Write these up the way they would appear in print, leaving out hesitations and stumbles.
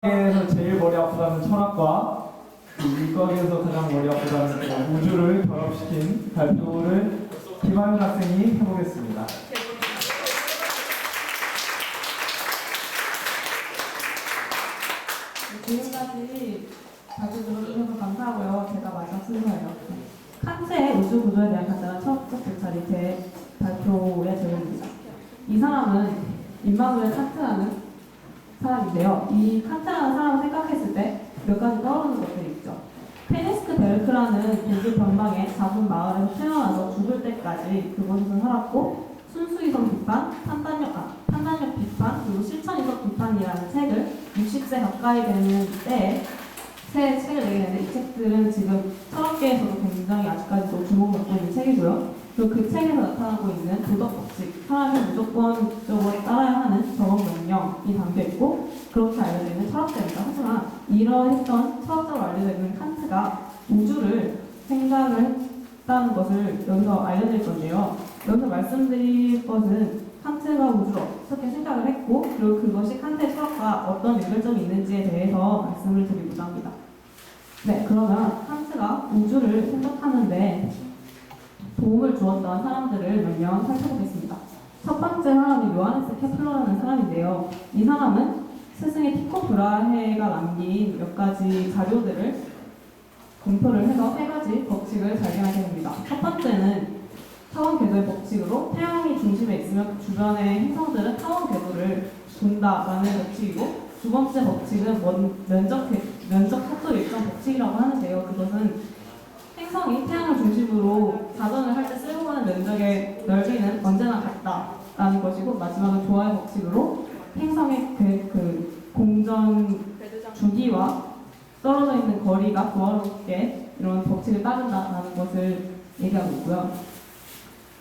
세계에서 제일 머리 아프다는 철학과 그 일거리에서 가장 머리 아프다는 우주를 결합시킨 발표를 김하윤 학생이 해보겠습니다. 지금까지 발표 들어주셔서 감사하고요. 제가 마지막 순서예요. 칸트의 우주 구조에 대한 간단한 철학적 관찰이 제 발표의 제목입니다. 이 사람은 임마누엘 칸트라는 사람인데요. 이 칸트라는 사람을 생각했을 때 몇 가지 떠오르는 것들이 있죠. 페니스크 베르크라는 독일 변방의 작은 마을에서 태어나서 죽을 때까지 그곳에서 살았고 순수이성 비판, 판단력 비판, 그리고 실천이성 비판이라는 책을 60세 가까이 되는 때에 새 책을 내게 되는데 이 책들은 지금 철학계에서도 굉장히 아직까지도 주목받고 있는 책이고요. 그리고 그 책에서 나타나고 있는 도덕 법칙, 사람이 무조건적으로 따라야 하는 적응 명령이 담겨 있고 그렇게 알려져 있는 철학자입니다. 하지만 이러했던 철학자로 알려져 있는 칸트가 우주를 생각을 했다는 것을 여기서 알려드릴 건데요. 여기서 말씀드릴 것은 칸트가 우주를 어떻게 생각을 했고 그리고 그것이 칸트의 철학과 어떤 연결점이 있는지에 대해서 말씀을 드리고자 합니다. 네, 그러면 칸트가 우주를 생각하는데 도움을 주었던 사람들을 몇 명 살펴보겠습니다. 첫 번째 사람이 요하네스 케플러라는 사람인데요. 이 사람은 스승의 티코 브라헤가 남긴 몇 가지 자료들을 검토를 해서 세 가지 법칙을 발견하게 됩니다. 첫 번째는 타원 궤도의 법칙으로 태양이 중심에 있으면 그 주변의 행성들은 타원 궤도를 돈다라는 법칙이고 두 번째 법칙은 면적 속도 일정 법칙이라고 하는데요. 그것은 행성이 태양을 중심으로 자전을 할 때 쓰고 가는 면적의 넓이는 언제나 같다라는 것이고 마지막은 조화의 법칙으로 행성의 그 공전 주기와 떨어져 있는 거리가 조화롭게 이런 법칙을 따른다라는 것을 얘기하고 있고요.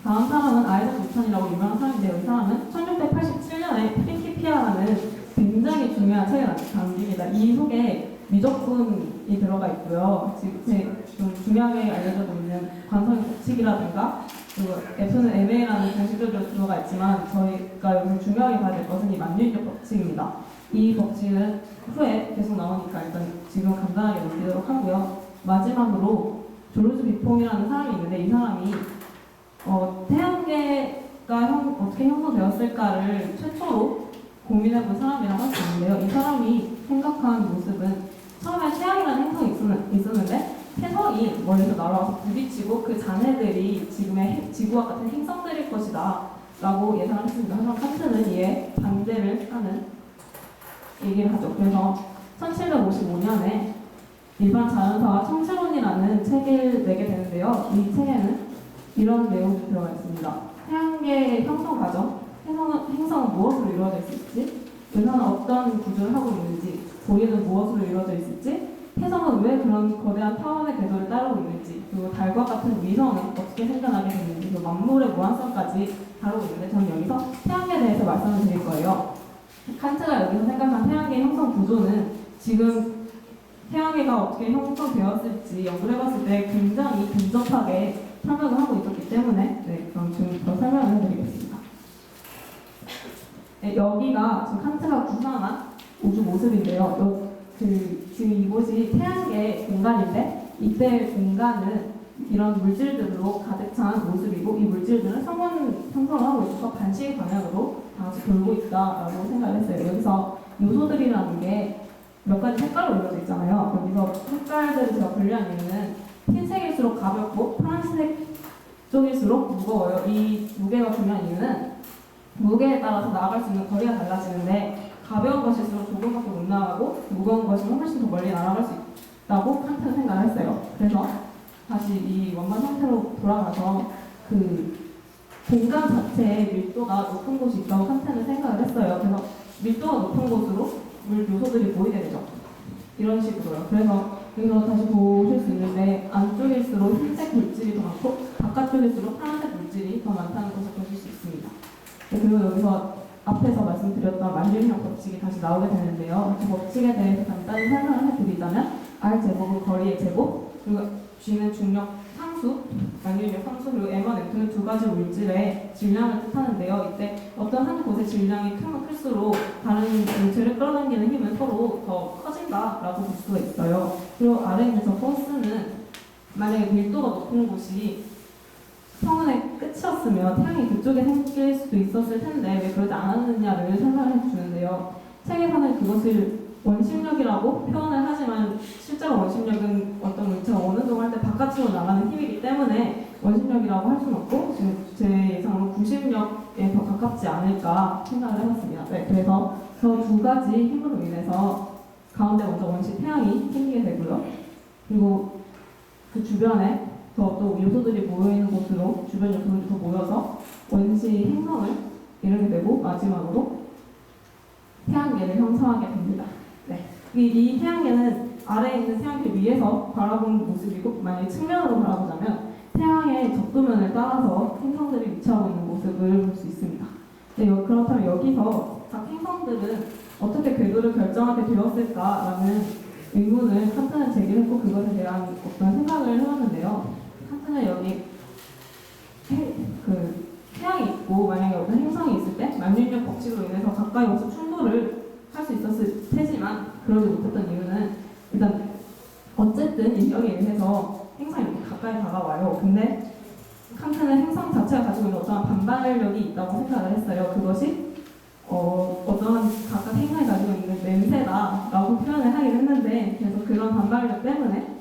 다음 사람은 아이작 뉴턴이라고 유명한 사람인데요. 이 사람은 1687년에 프린시피아라는 굉장히 중요한 책을 남깁니다. 이 속에 미적분이 들어가 있고요. 지금 좀 중요하게 알려져 있는 관성의 법칙이라든가 그리고 F는 MA라는 공식들도 들어가 있지만 저희가 여기서 중요하게 봐야 될 것은 이 만유인력 법칙입니다. 이 법칙은 후에 계속 나오니까 일단 지금 간단하게 넘기도록 하고요. 마지막으로 조르주 비퐁이라는 사람이 있는데 이 사람이 태양계가 어떻게 형성되었을까를 최초로 고민해본 사람이라고 할 수 있는데요. 이 사람이 생각한 모습은 처음에 태양이라는 행성이 있었는데 태성이 멀리서 날아와서 부딪히고 그 잔해들이 지금의 지구와 같은 행성들일 것이다 라고 예상을 했습니다. 하지만 칸트는 이에 반대를 하는 얘기를 하죠. 그래서 1755년에 일반 자연사와 청체론이라는 책을 내게 되는데요. 이 책에는 이런 내용이 들어가 있습니다. 태양계의 형성 과정, 행성은 무엇으로 이루어져 있을지, 은하는 어떤 구조를 하고 있는지, 고리는 무엇으로 이루어져 있을지, 해성은 왜 그런 거대한 타원의 궤도를 따르고 있는지, 그리고 달과 같은 위성은 어떻게 생겨나게 됐는지, 그리고 만물의 무한성까지 다루고 있는데 저는 여기서 태양계에 대해서 말씀을 드릴 거예요. 칸트가 여기서 생각한 태양계의 형성 구조는 지금 태양계가 어떻게 형성되었을지 연구를 해봤을 때 굉장히 근접하게 설명을 하고 있었기 때문에 그럼 지금부터 설명을 해드리겠습니다. 네, 여기가 지금 칸트가 구상한 우주 모습인데요. 지금 이곳이 태양계 공간인데 이때 공간은 이런 물질들로 가득 찬 모습이고 이 물질들은 형성을 하고 있어서 반시 방향으로 다 같이 돌고 있다라고 생각을 했어요. 여기서 요소들이라는 게 몇 가지 색깔로 이루어져 있잖아요. 여기서 색깔들을 제가 분류한 이유는 흰색일수록 가볍고 파란색 쪽일수록 무거워요. 이 무게가 중요한 이유는 무게에 따라서 나아갈 수 있는 거리가 달라지는데 가벼운 것일수록 조금밖에 못 나가고 무거운 것이면 훨씬 더 멀리 날아갈 수 있다고 칸트는 생각을 했어요. 그래서 다시 이 원반 상태로 돌아가서 그 공간 자체의 밀도가 높은 곳이 있다고 칸트는 생각을 했어요. 그래서 밀도가 높은 곳으로 물 요소들이 모이게 되죠. 이런 식으로요. 그래서 여기서 다시 보실 수 있는데 안쪽일수록 흰색 물질이 더 많고 바깥쪽일수록 파란색 물질이 더 많다는 것을 보실 수 있습니다. 그리고 여기서 앞에서 말씀드렸던 만유인력 법칙이 다시 나오게 되는데요. 그 법칙에 대해서 간단히 설명을 해드리자면 R 제곱은 거리의 제곱, 그리고 G는 중력 상승 상수, 만유인력 상수 그리고 M와 M2는 두 가지 물질의 질량을 뜻하는데요. 이때 어떤 한 곳의 질량이 크면 클수록 다른 물질을 끌어당기는 힘은 서로 더 커진다라고 볼 수가 있어요. 그리고 아래에 있는 저 포스는 만약에 밀도가 높은 곳이 성운의 끝이었으면 태양이 그쪽에 생길 수도 있었을 텐데 왜 그러지 않았느냐를 설명해 주는데요. 책에서는 그것을 원심력이라고 표현을 하지만 실제로 원심력은 어떤 물체가 어느 정도 할 때 바깥으로 나가는 힘이기 때문에 원심력이라고 할 수는 없고 지금 제 예상으로 구심력에 더 가깝지 않을까 생각을 해봤습니다. 네, 그래서 저 두 가지 힘으로 인해서 가운데 먼저 원시 태양이 생기게 되고요. 그리고 그 주변에 더 또 요소들이 모여있는 곳으로 주변 요소들이 더 모여서 원시 행성을 이루게 되고 마지막으로 태양계를 형성하게 됩니다. 네. 이 태양계는 아래에 있는 태양계 위에서 바라보는 모습이고 만약에 측면으로 바라보자면 태양의 적도면을 따라서 행성들이 위치하고 있는 모습을 볼 수 있습니다. 네, 그렇다면 여기서 각 행성들은 어떻게 궤도를 결정하게 되었을까라는 의문을 칸트는 제기했고 그것에 대한 어떤 생각을 해봤는데요. 칸트는 여기 태양이 있고 만약에 어떤 행성이 있을 때 만유인력 법칙으로 인해서 가까이 와서 충돌을 할 수 있었을 테지만 그러지 못했던 이유는 일단 어쨌든 인력에 의해서 행성이 이렇게 가까이 다가와요. 근데 칸트는 행성 자체가 가지고 있는 어떠한 반발력이 있다고 생각을 했어요. 그것이 어떠한 각각 행성이 가지고 있는 냄새다라고 표현을 하긴 했는데 그래서 그런 반발력 때문에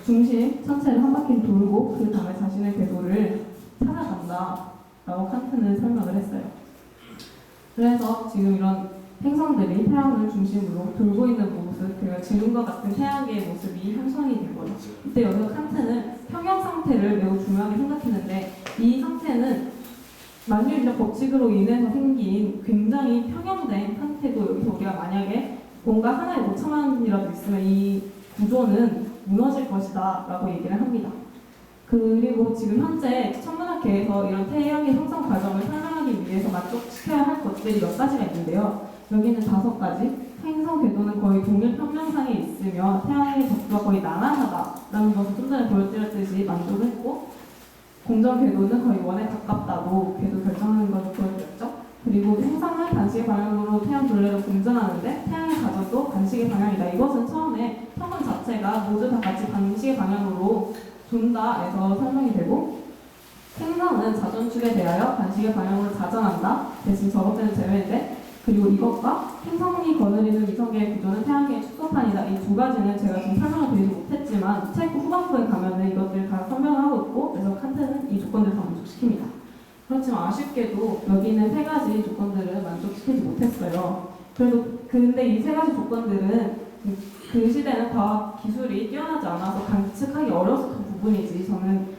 중심 전체를 한 바퀴 돌고 그 다음에 자신의 궤도를 찾아간다라고 칸트는 설명을 했어요. 그래서 지금 이런 행성들이 태양을 중심으로 돌고 있는 모습, 그리고 지금과 같은 태양계의 모습이 형성이 된 거죠. 이때 여기서 칸트는 평형 상태를 매우 중요하게 생각했는데 이 상태는 만유인력 법칙으로 인해서 생긴 굉장히 평형된 상태고 여기서 우리가 만약에 뭔가 하나의 오차만이라도 있으면 이 구조는 무너질 것이다 라고 얘기를 합니다. 그리고 지금 현재 천문학계에서 이런 태양의 형성 과정을 설명하기 위해서 만족시켜야 할 것들이 몇 가지가 있는데요. 여기는 5가지. 행성 궤도는 거의 동일 평면상에 있으며 태양의 적도가 거의 나란하다라는 것을 좀 전에 보여드렸듯이 만족을 했고 공전 궤도는 거의 원에 가깝다고 궤도 결정하는 것을 보여드렸죠. 그리고 행성은 반시계 방향으로 태양 둘레로 공전하는데 태양의 자전도 반시계 방향이다. 이것은 처음에 평원 자체가 모두 다 같이 반시계 방향으로 돈다에서 설명이 되고 행성은 자전축에 대하여 반시계 방향으로 자전한다. 대신 저것들은 제외인데 그리고 이것과 행성이 거느리는 위성계의 구조는 태양계의 축소판이다. 이 두 가지는 제가 지금 설명을 드리지 못했지만 책 후반부에 가면은 이것들을 다 설명을 하고 있고 그래서 칸트는 이 조건들을 다 만족시킵니다. 그렇지만 아쉽게도 여기 있는 3가지 조건들을 만족시키지 못했어요. 그래도 근데 이 3가지 조건들은 그 시대는 과학 기술이 뛰어나지 않아서 관측하기 어려웠던 부분이지 저는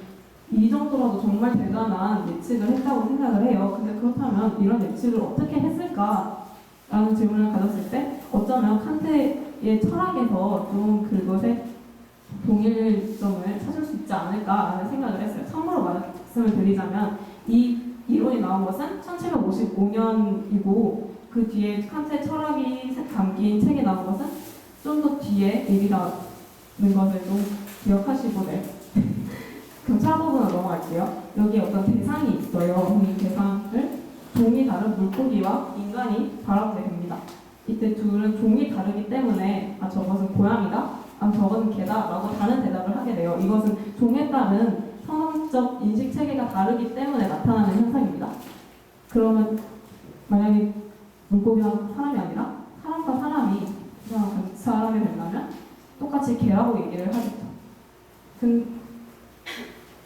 이 정도라도 정말 대단한 예측을 했다고 생각을 해요. 근데 그렇다면 이런 예측을 어떻게 했을까라는 질문을 가졌을 때 어쩌면 칸트의 철학에서 좀 그것의 동일점을 찾을 수 있지 않을까라는 생각을 했어요. 참고로 말씀을 드리자면 이 이론이 나온 것은 1755년이고 그 뒤에 칸트의 철학이 담긴 책이 나온 것은 좀 더 뒤에 일이라는 것을 좀 기억하시고 네. 그럼 차 부분으로 넘어갈게요. 여기 어떤 대상이 있어요. 이 대상을 종이 다른 물고기와 인간이 바라보게 됩니다. 이때 둘은 종이 다르기 때문에 저것은 고양이다, 저것은 개다 라고 다른 대답을 하게 돼요. 이것은 종에 따른 선언적 인식 체계가 다르기 때문에 나타나는 현상입니다. 그러면 만약에 물고기와 사람이 아니라 사람과 사람이 관찰하게 된다면 똑같이 개라고 얘기를 하겠죠.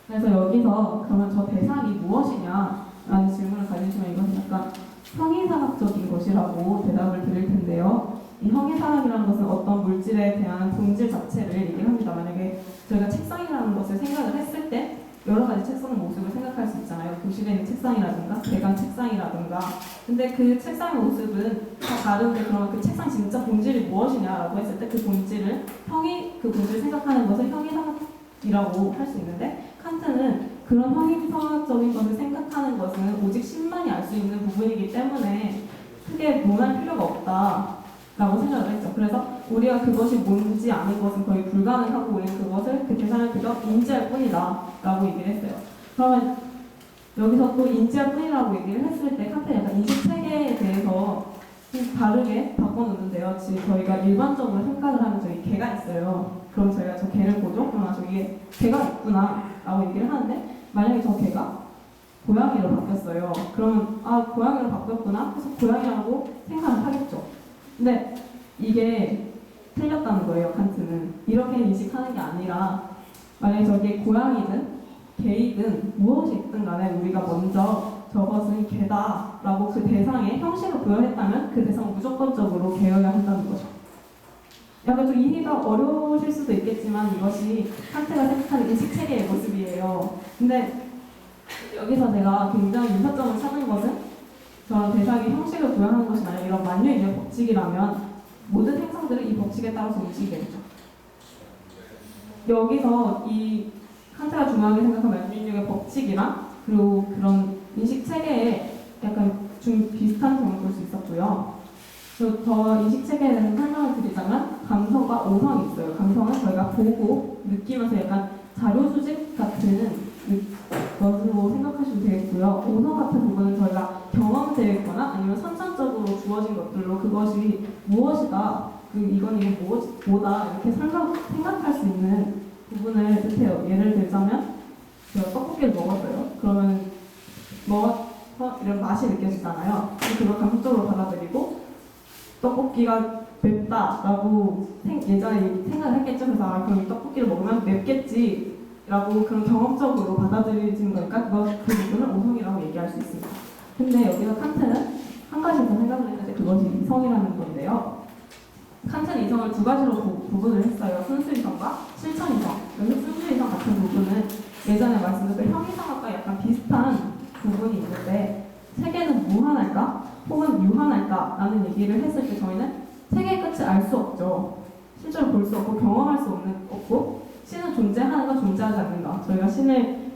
그래서 여기서 그러면 저 대상이 무엇이냐라는 질문을 가지시면 이것은 약간 형이상학적인 것이라고 대답을 드릴 텐데요. 이 형이상학이라는 것은 어떤 물질에 대한 본질 자체를 얘기합니다. 만약에 저희가 책상이라는 것을 생각을 했을 때 여러 가지 책상 모습을 생각할 수 있잖아요. 교실에 있는 책상이라든가 대강 책상이라든가. 근데 그 책상의 모습은 다 다른데 그러면 그 책상 진짜 본질이 무엇이냐라고 했을 때 그 본질을 그 본질을 생각하는 것을 형이상학이라고 할 수 있는데 칸트는 그런 형이상학적인 것을 생각하는 것은 오직 신만이 알 수 있는 부분이기 때문에 크게 논할 필요가 없다라고 생각을 했죠. 그래서 우리가 그것이 뭔지 아는 것은 거의 불가능하고 우리는 그것을 그 대상을 그저 인지할 뿐이다 라고 얘기를 했어요. 그러면 여기서 또 인지할 뿐이라고 얘기를 했을 때 칸트는 약간 인식체계에 대해서 좀 다르게 바꿔놓는데요. 지금 저희가 일반적으로 생각을 하면 저기 개가 있어요. 그럼 저희가 저 개를 보죠? 그럼 저기에 개가 있구나 라고 얘기를 하는데 만약에 저 개가 고양이로 바뀌었어요. 그러면 아 고양이로 바뀌었구나 해서 고양이라고 생각을 하겠죠. 근데 이게 틀렸다는 거예요. 칸트는 이렇게 인식하는 게 아니라 만약에 저게 고양이든 개이든 무엇이 있든 간에 우리가 먼저 저것은 개다라고 그 대상의 형식을 부여했다면 그 대상은 무조건적으로 개여야 한다는 거죠. 약간 좀 이해가 어려우실 수도 있겠지만 이것이 칸트가 생각하는 인식체계의 모습이에요. 근데 여기서 제가 굉장히 유사점을 찾은 것은 저런 대상의 형식을 부여하는 것이 만약 이런 만유인의 법칙이라면 모든 행성들은 이 법칙에 따라서 움직이게 되죠. 여기서 이 칸트가 중요하게 생각한 만유인의 법칙이랑 그리고 그런 인식체계에 약간 좀 비슷한 점을 볼 수 있었고요. 그리고 더 인식체계에 대해서 설명을 드리자면 감성과 오성이 있어요. 감성은 저희가 보고 느끼면서 약간 자료 수집 같은 것으로 생각하시면 되겠고요. 오성 같은 부분은 저희가 경험되어 있거나 아니면 선천적으로 주어진 것들로 그것이 무엇이다, 이건 이게 뭐다 이렇게 생각할 수 있는 부분을 뜻해요. 예를 들자면 제가 떡볶이를 먹었어요. 그러면 먹어서 이런 맛이 느껴지잖아요. 그걸 감성적으로 받아들이고 떡볶이가 맵다라고 예전에 생각을 했겠죠. 그래서 아, 그럼 이 떡볶이를 먹으면 맵겠지 라고 그런 경험적으로 받아들이는 거니까 그 부분을 오성이라고 얘기할 수 있습니다. 근데 여기서 칸트는 한 가지 더 생각을 했는데 그것이 이성이라는 건데요. 칸트는 이성을 두 가지로 구분을 했어요. 순수이성과 실천이성. 여기서 순수이성 같은 부분은 예전에 말씀드렸던 형이성학과 약간 비슷한 부분이 있는데 세계는 무한할까? 혹은 유한할까? 라는 얘기를 했을 때 저희는 세계의 끝을 알 수 없죠. 실제로 볼 수 없고 경험할 수 없고 신은 존재하는가 존재하지 않는가. 저희가 신을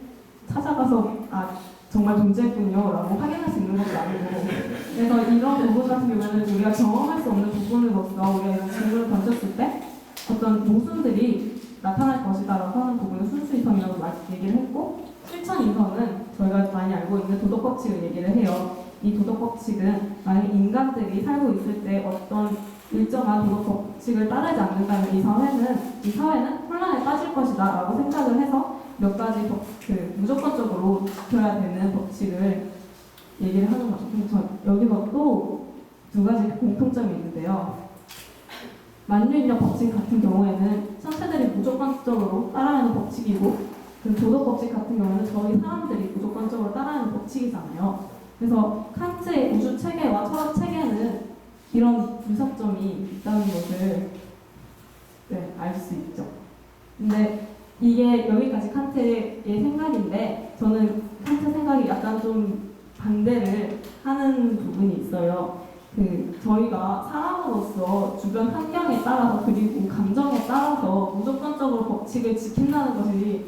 찾아가서 아 정말 존재했군요 라고 확인할 수 있는 것도 아니고 그래서 이런 부분 같은 경우에는 우리가 경험할 수 없는 부분으로서 우리가 이런 질문을 던졌을 때 어떤 모순들이 나타날 것이다 라고 하는 부분은 순수이성이라고 얘기를 했고 실천이성은 저희가 많이 알고 있는 도덕법칙을 얘기를 해요. 이 도덕법칙은 만약 인간들이 살고 있을 때 어떤 일정한 도덕법칙을 따르지 않는다면 이 사회는 혼란에 빠질 것이다 라고 생각을 해서 몇 가지 무조건적으로 지켜야 되는 법칙을 얘기를 하는 거죠. 그래서 여기서 또 두 가지 공통점이 있는데요. 만유인력 법칙 같은 경우에는 천체들이 무조건적으로 따라하는 법칙이고 그 도덕법칙 같은 경우는 저희 사람들이 무조건적으로 따라하는 법칙이잖아요. 그래서 칸트의 우주 체계와 철학 체계는 이런 유사점이 있다는 것을 알 수 있죠. 근데 이게 여기까지 칸트의 생각인데 저는 칸트 생각이 약간 좀 반대를 하는 부분이 있어요. 저희가 사람으로서 주변 환경에 따라서 그리고 감정에 따라서 무조건적으로 법칙을 지킨다는 것이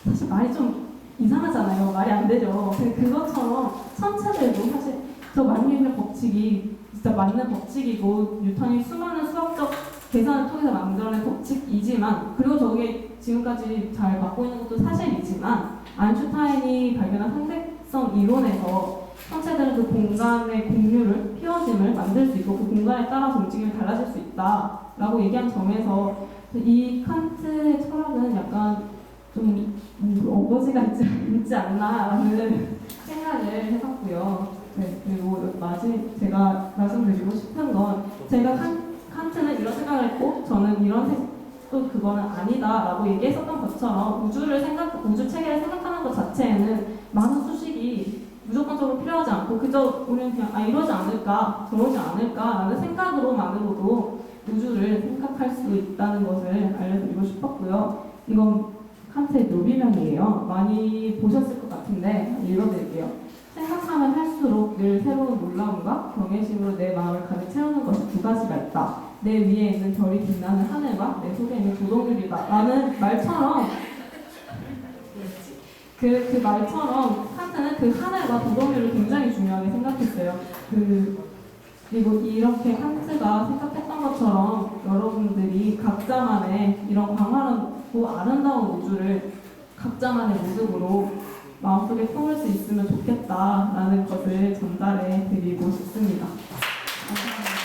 사실 말이 좀 이상하잖아요. 말이 안 되죠. 그것처럼 천체들도 사실 저 만유인의 법칙이 진짜 맞는 법칙이고 뉴턴이 수많은 수학적 계산을 통해서 만들어낸 법칙이지만 그리고 저게 지금까지 잘 갖고 있는 것도 사실이지만 아인슈타인이 발견한 상대성 이론에서 천체들은 그 공간의 공유를 피어짐을 만들 수 있고 그 공간에 따라서 움직임이 달라질 수 있다라고 얘기한 점에서 이 칸트의 철학은 약간 좀 어거지가 있지 않나라는 생각을 해봤고요. 네, 그리고 제가 말씀드리고 싶은 건 제가 칸트는 이런 생각을 했고 저는 또 그거는 아니다라고 얘기했었던 것처럼 우주 체계를 생각하는 것 자체에는 많은 수식이 무조건적으로 필요하지 않고 그저 우리는 그냥 이러지 않을까 저러지 않을까라는 생각으로만으로도 우주를 생각할 수 있다는 것을 알려드리고 싶었고요. 이건 칸트의 묘비명이에요. 많이 보셨을 것 같은데 읽어드릴게요. 생각하면 할수록 늘 새로운 놀라움과 경외심으로 내 마음을 가득 채우는 것이 두 가지가 있다. 내 위에 있는 별이 빛나는 하늘과 내 속에 있는 조동률이다. 라는 말처럼 그 말처럼 칸트는 그 하늘과 조동률을 굉장히 중요하게 생각했어요. 그리고 이렇게 칸트가 생각했던 것처럼 여러분들이 각자만의 이런 광활하고 아름다운 우주를 각자만의 모습으로 마음속에 품을 수 있으면 좋겠다라는 것을 전달해 드리고 싶습니다. 감사합니다.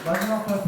마지막 발표.